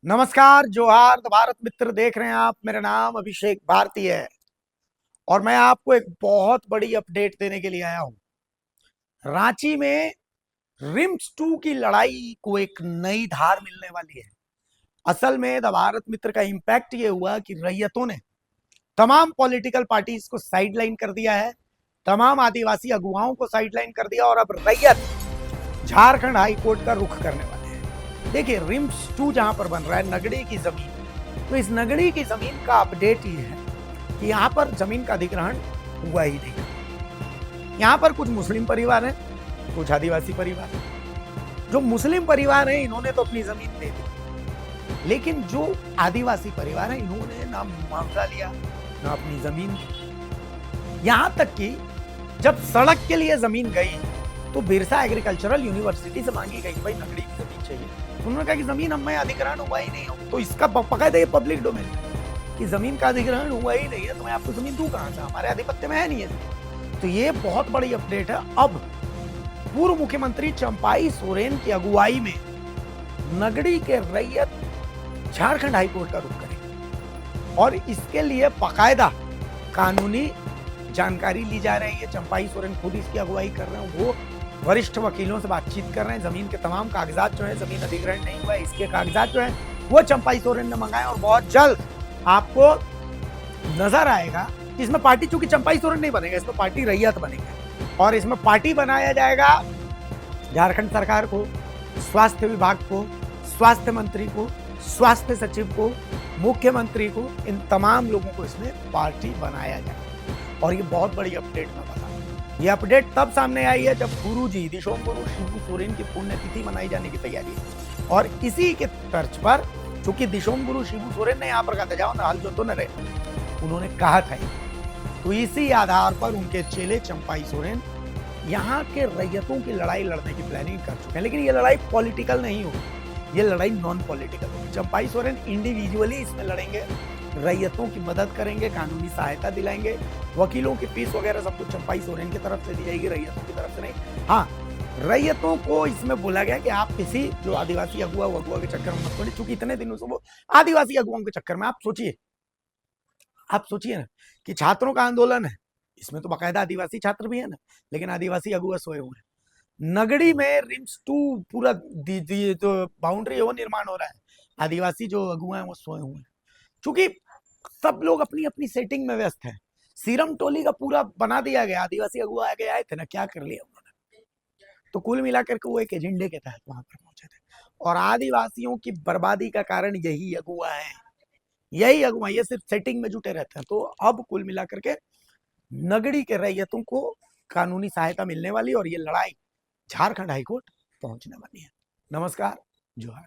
नमस्कार, जोहार भारत मित्र देख रहे हैं आप। मेरा नाम अभिषेक भारती है और मैं आपको एक बहुत बड़ी अपडेट देने के लिए आया हूं। रांची में रिम्स 2 की लड़ाई को एक नई धार मिलने वाली है। असल में द भारत मित्र का इंपैक्ट ये हुआ कि रैयतों ने तमाम पॉलिटिकल पार्टीज को साइडलाइन कर दिया है, तमाम आदिवासी अगुवाओं को साइडलाइन कर दिया और अब रैयत झारखंड हाई कोर्ट का रुख करने वाले हैं। देखिए, रिम्स 2 जहां पर बन रहा है नगड़ी की जमीन, तो इस नगड़ी की जमीन का अपडेट ये है कि यहाँ पर जमीन का अधिग्रहण हुआ ही नहीं। यहाँ पर कुछ मुस्लिम परिवार हैं, कुछ आदिवासी परिवार हैं। जो मुस्लिम परिवार हैं इन्होंने तो अपनी जमीन दे दी, लेकिन जो आदिवासी परिवार हैं इन्होंने ना मुआवजा लिया ना अपनी जमीन दी। यहाँ तक कि जब सड़क के लिए जमीन गई तो बिरसा एग्रीकल्चरल यूनिवर्सिटी से मांगी गई, भाई नगड़ी की जमीन चाहिए। उन्होंने कहा कि जमीन हमें अधिग्रहण हुआ ही नहीं हो, तो इसका बकायदा ये पब्लिक डोमेन कि जमीन का अधिग्रहण हुआ ही नहीं है तो मैं आपको जमीन दूं कहां से, हमारे आधिपत्य में है नहीं है। तो ये बहुत बड़ी अपडेट है। अब पूर्व मुख्यमंत्री चंपाई सोरेन की अगुवाई में नगड़ी के रैयत झारखंड हाईकोर्ट का रुख करेंगे और इसके लिए बाकायदा कानूनी जानकारी ली जा रही है। चंपाई सोरेन खुद इसकी अगुवाई कर रहे हैं, वो वरिष्ठ वकीलों से बातचीत कर रहे हैं। जमीन के तमाम कागजात जो है, जमीन अधिग्रहण नहीं हुआ है इसके कागजात जो है वो चंपाई सोरेन ने मंगाए और बहुत जल्द आपको नजर आएगा कि इसमें पार्टी, चूंकि चंपाई सोरेन नहीं बनेगा, इसमें पार्टी रैयत बनेगा और इसमें पार्टी बनाया जाएगा झारखंड सरकार को, स्वास्थ्य विभाग को, स्वास्थ्य मंत्री को, स्वास्थ्य सचिव को, मुख्यमंत्री को, इन तमाम लोगों को इसमें पार्टी बनाया जाएगा। और ये बहुत बड़ी अपडेट मैं बता, ये अपडेट तब सामने आई है जब गुरुजी दिशोम गुरु शिबू सोरेन की पुण्यतिथि मनाई जाने की तैयारी है और इसी के तर्ज पर, चूंकि दिशोम गुरु शिबू सोरेन ने यहाँ पर कहा था जाओ ना हाल जो तो न रहे, उन्होंने कहा था, तो इसी आधार पर उनके चेले चंपाई सोरेन यहाँ के रैयतों की लड़ाई लड़ने की प्लानिंग कर चुके हैं। लेकिन ये लड़ाई पॉलिटिकल नहीं होगी, ये लड़ाई नॉन पॉलिटिकल होगी। चंपाई सोरेन इंडिविजुअली इसमें लड़ेंगे, रैयतों की मदद करेंगे, कानूनी सहायता दिलाएंगे, वकीलों की फीस वगैरह सब कुछ चंपाई सोरेन की तरफ से दी जाएगी, रैयतों की तरफ से नहीं। हाँ, रैयतों को इसमें बोला गया कि आप किसी जो आदिवासी अगुआ के चक्कर में मत पड़े, चूंकि इतने दिनों से वो आदिवासी अगुआओं के चक्कर में, आप सोचिए ना कि छात्रों का आंदोलन है, इसमें तो बाकायदा आदिवासी छात्र भी है ना, लेकिन आदिवासी अगुआ सोए हुए हैं। नगड़ी में रिम्स 2 पूरा जो बाउंड्री है वो निर्माण हो रहा है, आदिवासी जो अगुआ है वो सोए हुए हैं। चूंकि सब लोग अपनी अपनी सेटिंग में व्यस्त हैं, सीरम टोली का पूरा बना दिया गया, आदिवासी अगुआ आगे आए थे ना, क्या कर लिया उन्होंने। तो कुल मिलाकर के वो एक एजेंडे के तहत वहां पर पहुंचे थे और आदिवासियों की बर्बादी का कारण यही अगुआ है, यही अगुवा, ये सिर्फ सेटिंग में जुटे रहते हैं। तो अब कुल मिलाकर के नगड़ी के रैयतों को कानूनी सहायता मिलने वाली और ये लड़ाई झारखंड हाईकोर्ट पहुंचने वाली है। नमस्कार, जोहार।